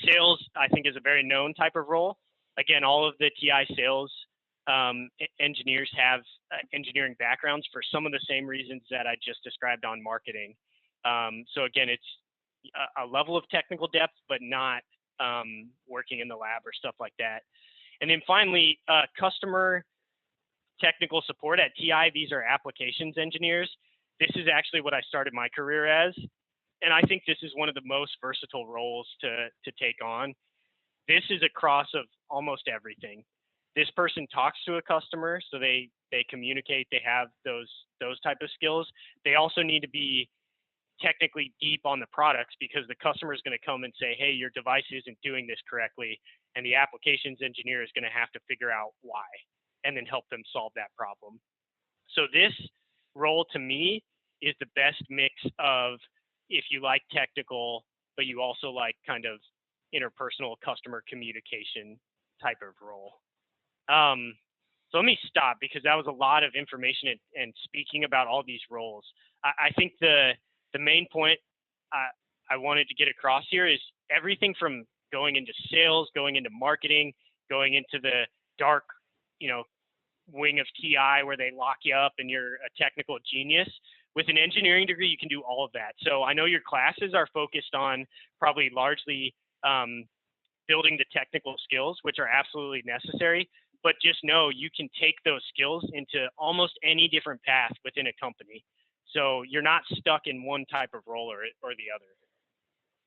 Sales, I think, is a very known type of role. Again, all of the TI sales engineers have engineering backgrounds for some of the same reasons that I just described on marketing. So again, it's a level of technical depth, but not working in the lab or stuff like that. And then finally, customer technical support at TI. These are applications engineers. This is actually what I started my career as. And I think this is one of the most versatile roles to take on. This is a cross of almost everything. This person talks to a customer, so they communicate, they have those type of skills. They also need to be technically deep on the products, because the customer is going to come and say, hey, your device isn't doing this correctly. And the applications engineer is going to have to figure out why and then help them solve that problem. So this role to me is the best mix of, if you like technical, but you also like kind of interpersonal customer communication type of role. So let me stop, because that was a lot of information and speaking about all these roles. I think the main point I wanted to get across here is everything from going into sales, going into marketing, going into the dark, wing of TI where they lock you up and you're a technical genius. With an engineering degree, you can do all of that. So I know your classes are focused on probably largely building the technical skills, which are absolutely necessary. But just know you can take those skills into almost any different path within a company. So you're not stuck in one type of role or the other.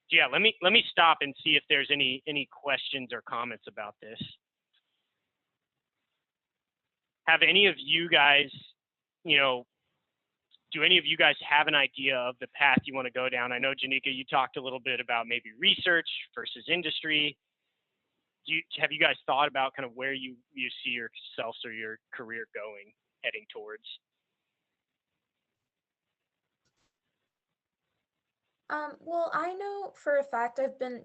So yeah, let me stop and see if there's any questions or comments about this. Have any of you guys, do any of you guys have an idea of the path you want to go down? I know, Janika, you talked a little bit about maybe research versus industry. Have you guys thought about kind of where you see yourselves or your career heading towards? Well, I know for a fact I've been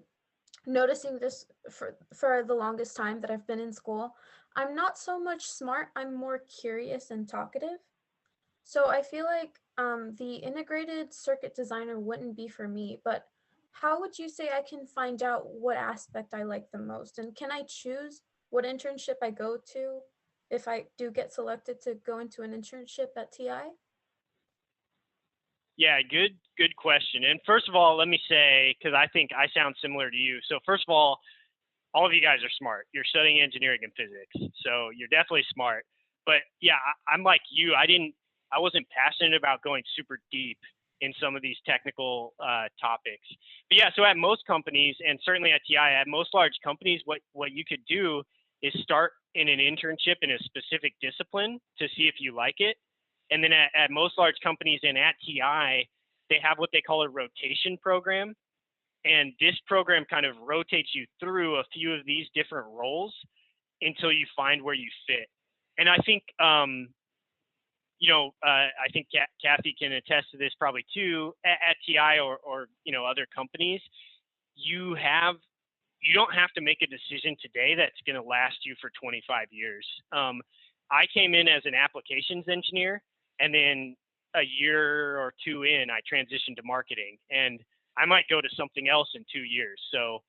noticing this for the longest time that I've been in school. I'm not so much smart, I'm more curious and talkative. So I feel like the integrated circuit designer wouldn't be for me, but how would you say I can find out what aspect I like the most? And can I choose what internship I go to if I do get selected to go into an internship at TI? Yeah, good question. And first of all, let me say, because I think I sound similar to you. So first of all of you guys are smart. You're studying engineering and physics, so you're definitely smart. But yeah, I'm like you. I wasn't passionate about going super deep in some of these technical topics. But yeah, so at most companies, and certainly at TI, at most large companies, what you could do is start in an internship in a specific discipline to see if you like it. And then at most large companies and at TI, they have what they call a rotation program. And this program kind of rotates you through a few of these different roles until you find where you fit. And I think, I think Kathy can attest to this probably too. At TI or other companies, you don't have to make a decision today that's going to last you for 25 years. I came in as an applications engineer, and then a year or two in, I transitioned to marketing, and I might go to something else in 2 years. So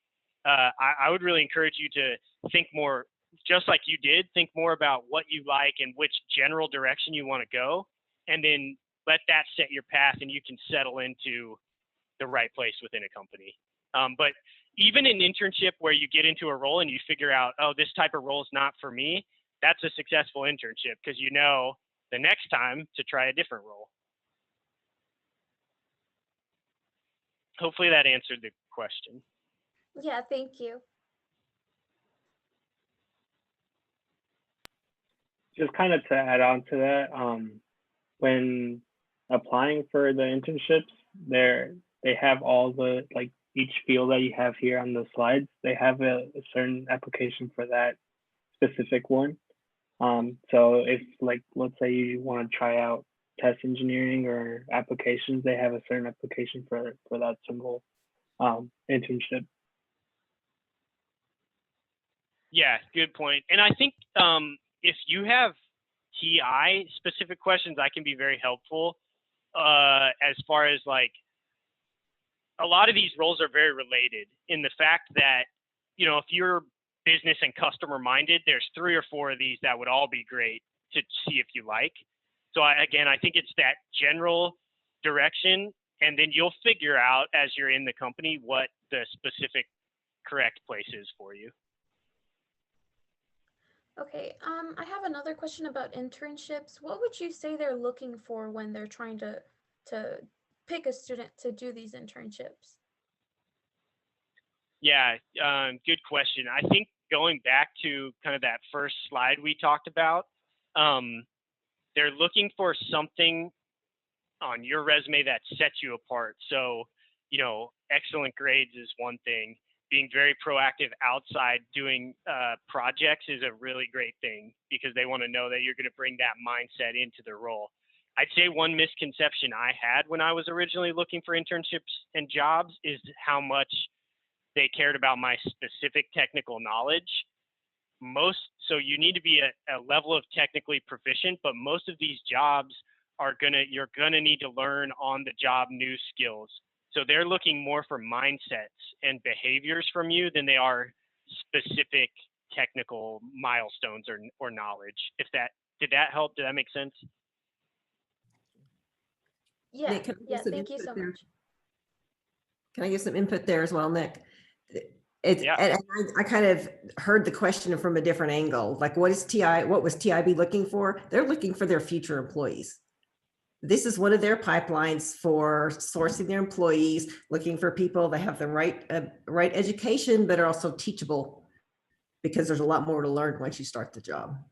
I would really encourage you to think more, just like you did, think more about what you like and which general direction you want to go, and then let that set your path, and you can settle into the right place within a company. But even an internship where you get into a role and you figure out, oh, this type of role is not for me, that's a successful internship, because you know the next time to try a different role. Hopefully that answered the question. Yeah, thank you. Just kind of to add on to that, when applying for the internships, they have all the, like, each field that you have here on the slides, they have a certain application for that specific one. So if, like, let's say you want to try out test engineering or applications, they have a certain application for that single internship. Yeah, good point. And I think if you have TI specific questions, I can be very helpful as far as, like, a lot of these roles are very related in the fact that, if you're business and customer minded, there's 3 or 4 of these that would all be great to see if you like. So I think it's that general direction, and then you'll figure out as you're in the company what the specific correct place is for you. Okay, I have another question about internships. What would you say they're looking for when they're trying to pick a student to do these internships? Yeah, good question. I think going back to kind of that first slide we talked about, they're looking for something on your resume that sets you apart. So, excellent grades is one thing. Being very proactive outside doing projects is a really great thing because they want to know that you're going to bring that mindset into the role. I'd say one misconception I had when I was originally looking for internships and jobs is how much they cared about my specific technical knowledge. So you need to be a level of technically proficient, but most of these jobs you're gonna need to learn on the job new skills. So they're looking more for mindsets and behaviors from you than they are specific technical milestones or knowledge. Did that help? Did that make sense? Yeah, Nick, can I yeah, give some thank you input so there? much. Can I give some input there as well, Nick? It's Yeah. and I kind of heard the question from a different angle. Like, what was TIB looking for? They're looking for their future employees. This is one of their pipelines for sourcing their employees, looking for people that have the right education, but are also teachable, because there's a lot more to learn once you start the job.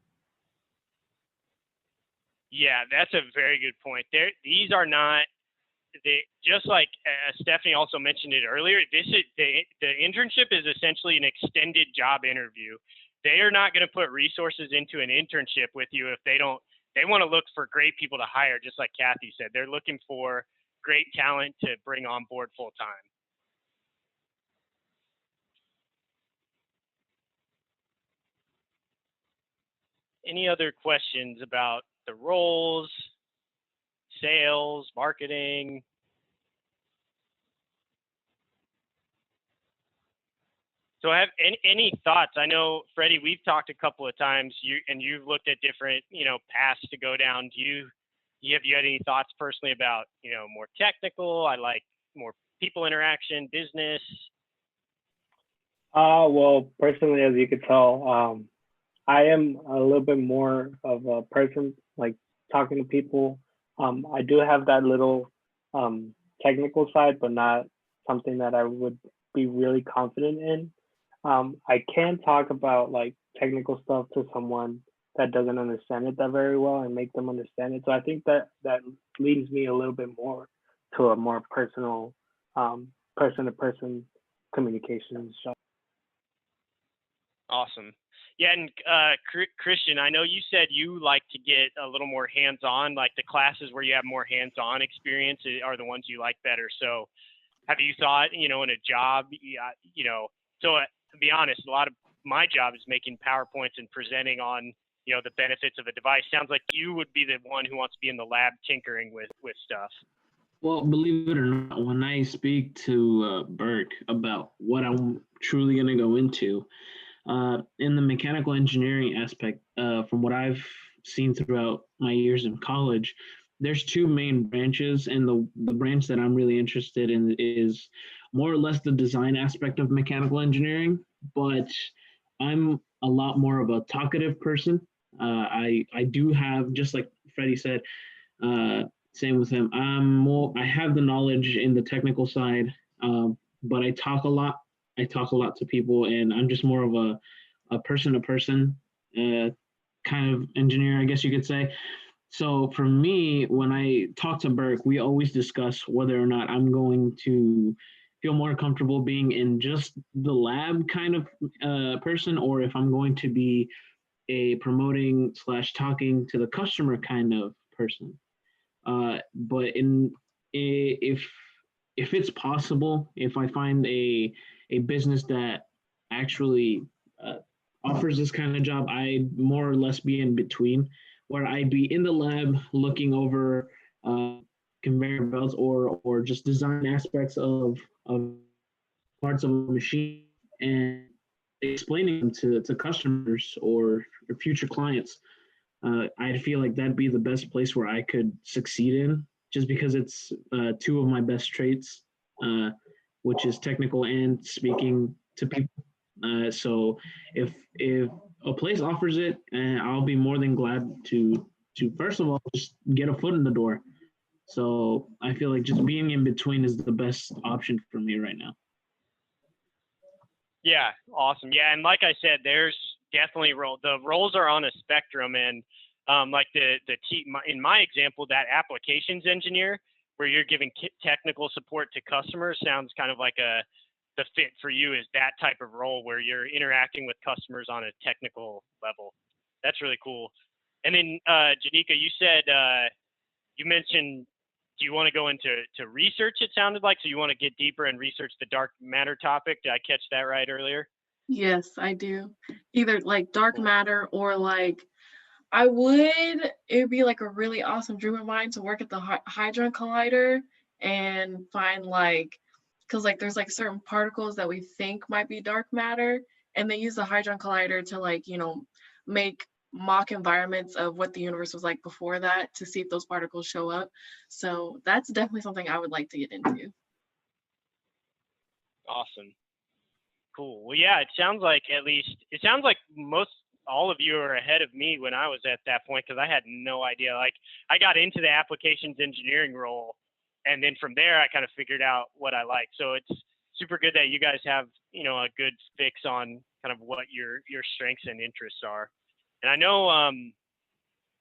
Yeah, that's a very good point. These are not. Just like Stephanie also mentioned it earlier, the internship is essentially an extended job interview. They are not going to put resources into an internship with you if they want to look for great people to hire, just like Kathy said. They're looking for great talent to bring on board full time. Any other questions about the roles, sales, marketing? So have any thoughts? I know, Freddie, we've talked a couple of times, you've looked at different, paths to go down. Have you had any thoughts personally about, more technical? I like more people interaction, business. Well, personally, as you could tell, I am a little bit more of a person, like talking to people. I do have that little technical side, but not something that I would be really confident in. I can talk about like technical stuff to someone that doesn't understand it that very well and make them understand it. So I think that leads me a little bit more to a more personal, person-to-person communication. Awesome. Yeah, and Christian, I know you said you like to get a little more hands-on, like the classes where you have more hands-on experience are the ones you like better. So have you thought, in a job, so to be honest, a lot of my job is making PowerPoints and presenting on, the benefits of a device. Sounds like you would be the one who wants to be in the lab tinkering with stuff. Well, believe it or not, when I speak to Burke about what I'm truly going to go into, in the mechanical engineering aspect, from what I've seen throughout my years in college, there's two main branches, and the branch that I'm really interested in is more or less the design aspect of mechanical engineering, but I'm a lot more of a talkative person. I do have, just like Freddie said, same with him. I have the knowledge in the technical side, but I talk a lot. I talk a lot to people, and I'm just more of a person-to-person kind of engineer, I guess you could say. So for me, when I talk to Burke, we always discuss whether or not I'm going to feel more comfortable being in just the lab kind of person, or if I'm going to be a promoting / talking to the customer kind of person. But if it's possible, if I find a business that actually offers this kind of job, I'd more or less be in between, where I'd be in the lab looking over conveyor belts or just design aspects of parts of a machine and explaining them to customers or future clients. I feel like that'd be the best place where I could succeed in, just because it's two of my best traits, which is technical and speaking to people. So if a place offers it, I'll be more than glad to first of all just get a foot in the door. So I feel like just being in between is the best option for me right now. Yeah, awesome. Yeah, and like I said, there's definitely the roles are on a spectrum, and Like in my example, that applications engineer, where you're giving technical support to customers, sounds kind of like the fit for you is that type of role where you're interacting with customers on a technical level. That's really cool. And then Janika, you said you mentioned, do you want to go into research? It sounded like, so you want to get deeper and research the dark matter topic. Did I catch that right earlier? Yes, I do. Either like dark Cool. matter or like it would be like a really awesome dream of mine to work at the Hadron Collider and find like, because like there's like certain particles that we think might be dark matter, and they use the Hadron Collider to like, make mock environments of what the universe was like before that to see if those particles show up. So that's definitely something I would like to get into. Awesome. Cool. Well, yeah, it sounds like most all of you are ahead of me when I was at that point, because I had no idea. Like, I got into the applications engineering role, and then from there I kind of figured out what I like. So it's super good that you guys have, a good fix on kind of what your strengths and interests are. And I know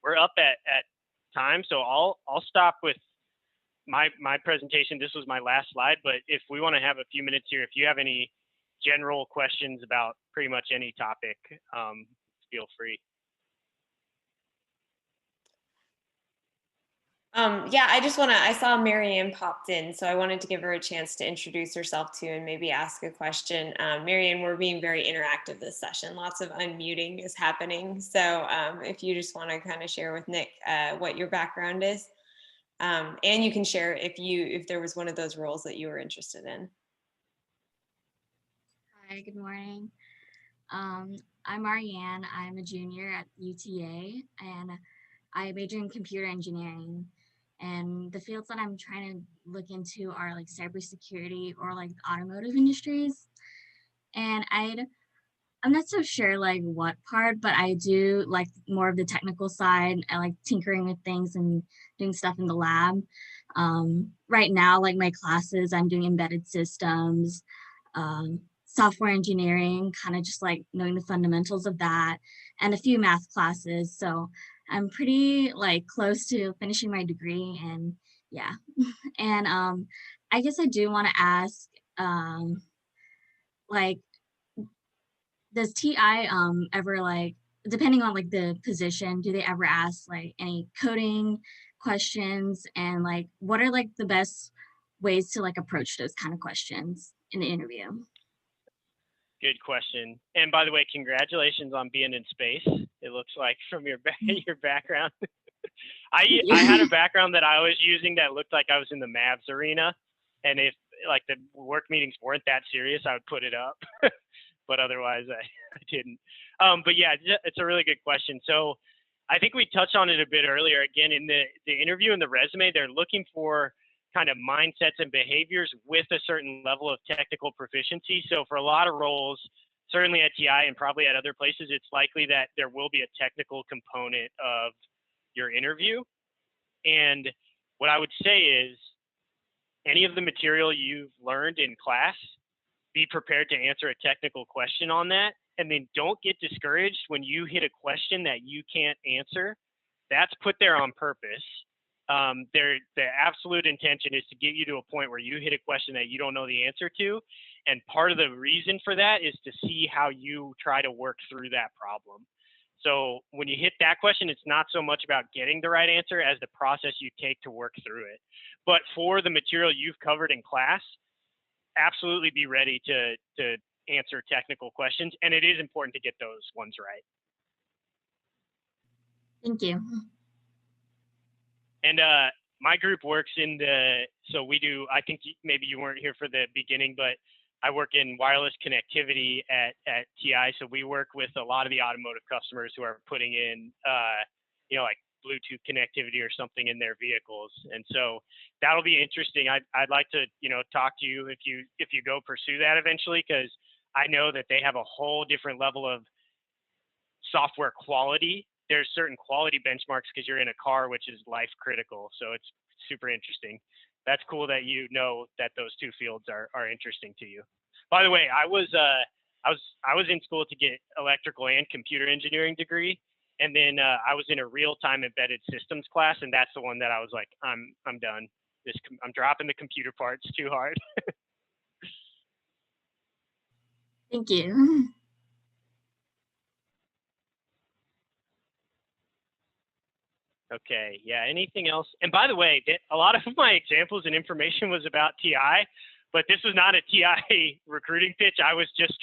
we're up at time, so I'll stop with my presentation. This was my last slide, but if we want to have a few minutes here, if you have any general questions about pretty much any topic, feel free. Yeah, I saw Marianne popped in, so I wanted to give her a chance to introduce herself too and maybe ask a question. Marianne, we're being very interactive this session. Lots of unmuting is happening. So if you just want to kind of share with Nick what your background is, and you can share if there was one of those roles that you were interested in. Hi, good morning. I'm Marianne. I'm a junior at UTA, and I major in computer engineering. And the fields that I'm trying to look into are like cybersecurity or like automotive industries. And I'm not so sure like what part, but I do like more of the technical side. I like tinkering with things and doing stuff in the lab. Right now, like my classes, I'm doing embedded systems, software engineering, kind of just like knowing the fundamentals of that, and a few math classes. So I'm pretty like close to finishing my degree, and yeah. And I guess I do want to ask, like, does TI ever like, depending on like the position, do they ever ask like any coding questions, and like what are like the best ways to like approach those kind of questions in the interview? Good question. And by the way, congratulations on being in space. It looks like from your background. I had a background that I was using that looked like I was in the Mavs arena, and if like the work meetings weren't that serious, I would put it up. But otherwise I didn't. But yeah, it's a really good question. So I think we touched on it a bit earlier. Again, in the interview and the resume, they're looking for kind of mindsets and behaviors with a certain level of technical proficiency. So for a lot of roles, certainly at TI and probably at other places, it's likely that there will be a technical component of your interview. And what I would say is, any of the material you've learned in class, be prepared to answer a technical question on that. And then don't get discouraged when you hit a question that you can't answer. That's put there on purpose. The absolute intention is to get you to a point where you hit a question that you don't know the answer to. And part of the reason for that is to see how you try to work through that problem. So when you hit that question, it's not so much about getting the right answer as the process you take to work through it. But for the material you've covered in class, absolutely be ready to answer technical questions. And it is important to get those ones right. Thank you. And my group works so we do, I think maybe you weren't here for the beginning, but I work in wireless connectivity at TI. So we work with a lot of the automotive customers who are putting in, like Bluetooth connectivity or something in their vehicles. And so that'll be interesting. I'd like to, talk to you if you go pursue that eventually, because I know that they have a whole different level of software quality. There's certain quality benchmarks because you're in a car, which is life critical. So it's super interesting. That's cool that you know that those two fields are interesting to you. By the way, I was in school to get electrical and computer engineering degree, And then I was in a real-time embedded systems class, and that's the one that I was like, I'm done. I'm dropping the computer parts too hard. Thank you. Okay, yeah, anything else? And by the way, a lot of my examples and information was about TI, but this was not a TI recruiting pitch. I was just,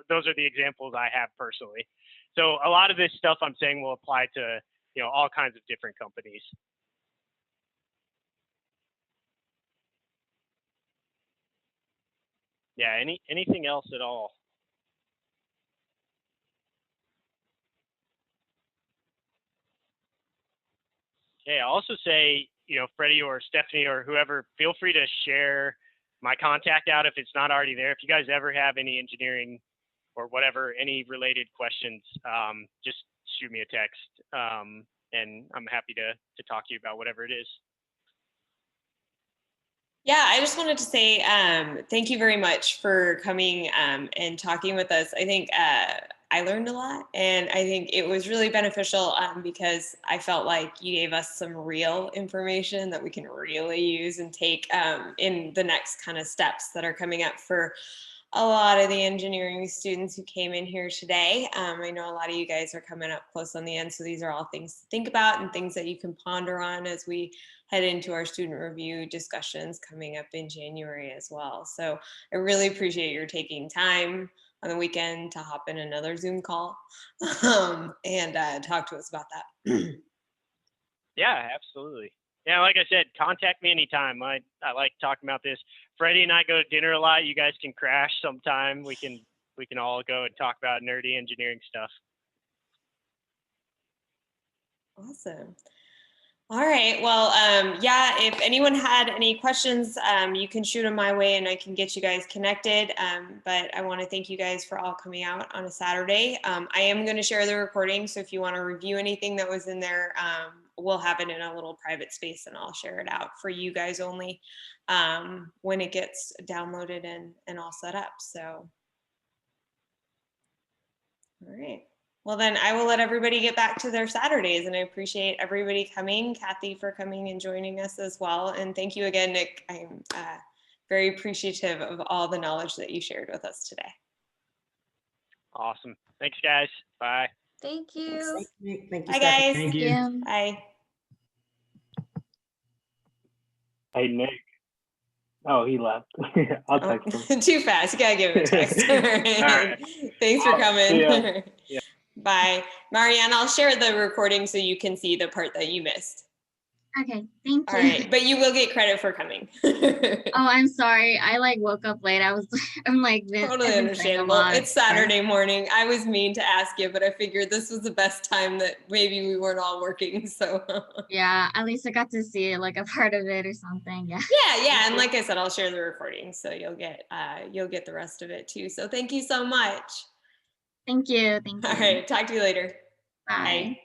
those are the examples I have personally. So a lot of this stuff I'm saying will apply to, all kinds of different companies. Yeah, anything else at all? Okay, I'll also say, Freddie or Stephanie or whoever, feel free to share my contact out if it's not already there. If you guys ever have any engineering or whatever, any related questions, just shoot me a text, and I'm happy to talk to you about whatever it is. Yeah, I just wanted to say thank you very much for coming and talking with us. I think I learned a lot, and I think it was really beneficial because I felt like you gave us some real information that we can really use and take in the next kind of steps that are coming up for a lot of the engineering students who came in here today. I know a lot of you guys are coming up close on the end, so these are all things to think about and things that you can ponder on as we head into our student review discussions coming up in January as well. So I really appreciate your taking time on the weekend to hop in another Zoom call and talk to us about that. Yeah, absolutely. Yeah, like I said, contact me anytime. I like talking about this. Freddie and I go to dinner a lot. You guys can crash sometime. We can all go and talk about nerdy engineering stuff. Awesome. All right. Well, yeah, if anyone had any questions, you can shoot them my way and I can get you guys connected. But I want to thank you guys for all coming out on a Saturday. I am going to share the recording. So if you want to review anything that was in there, we'll have it in a little private space and I'll share it out for you guys only when it gets downloaded and all set up. So, all right. Well, then I will let everybody get back to their Saturdays, and I appreciate everybody coming. Kathy for coming and joining us as well. And thank you again, Nick. I'm very appreciative of all the knowledge that you shared with us today. Awesome. Thanks, guys. Bye. Thank you. Thank you. Bye, guys. Thank you. Bye. Hey, Nick. Oh, he left. I'll text him. Too fast. You gotta give him a text. All right. Thanks for coming. Yeah. Bye. Marianne, I'll share the recording so you can see the part that you missed. Okay, thank you. All right, but you will get credit for coming. Oh, I'm sorry. I woke up late. I'm like this. Totally understandable. It's Saturday morning. I was mean to ask you, but I figured this was the best time that maybe we weren't all working. So yeah, at least I got to see a part of it or something. Yeah. Yeah. And like I said, I'll share the recording, so you'll get the rest of it too. So thank you so much. Thank you. All right, talk to you later. Bye. Bye.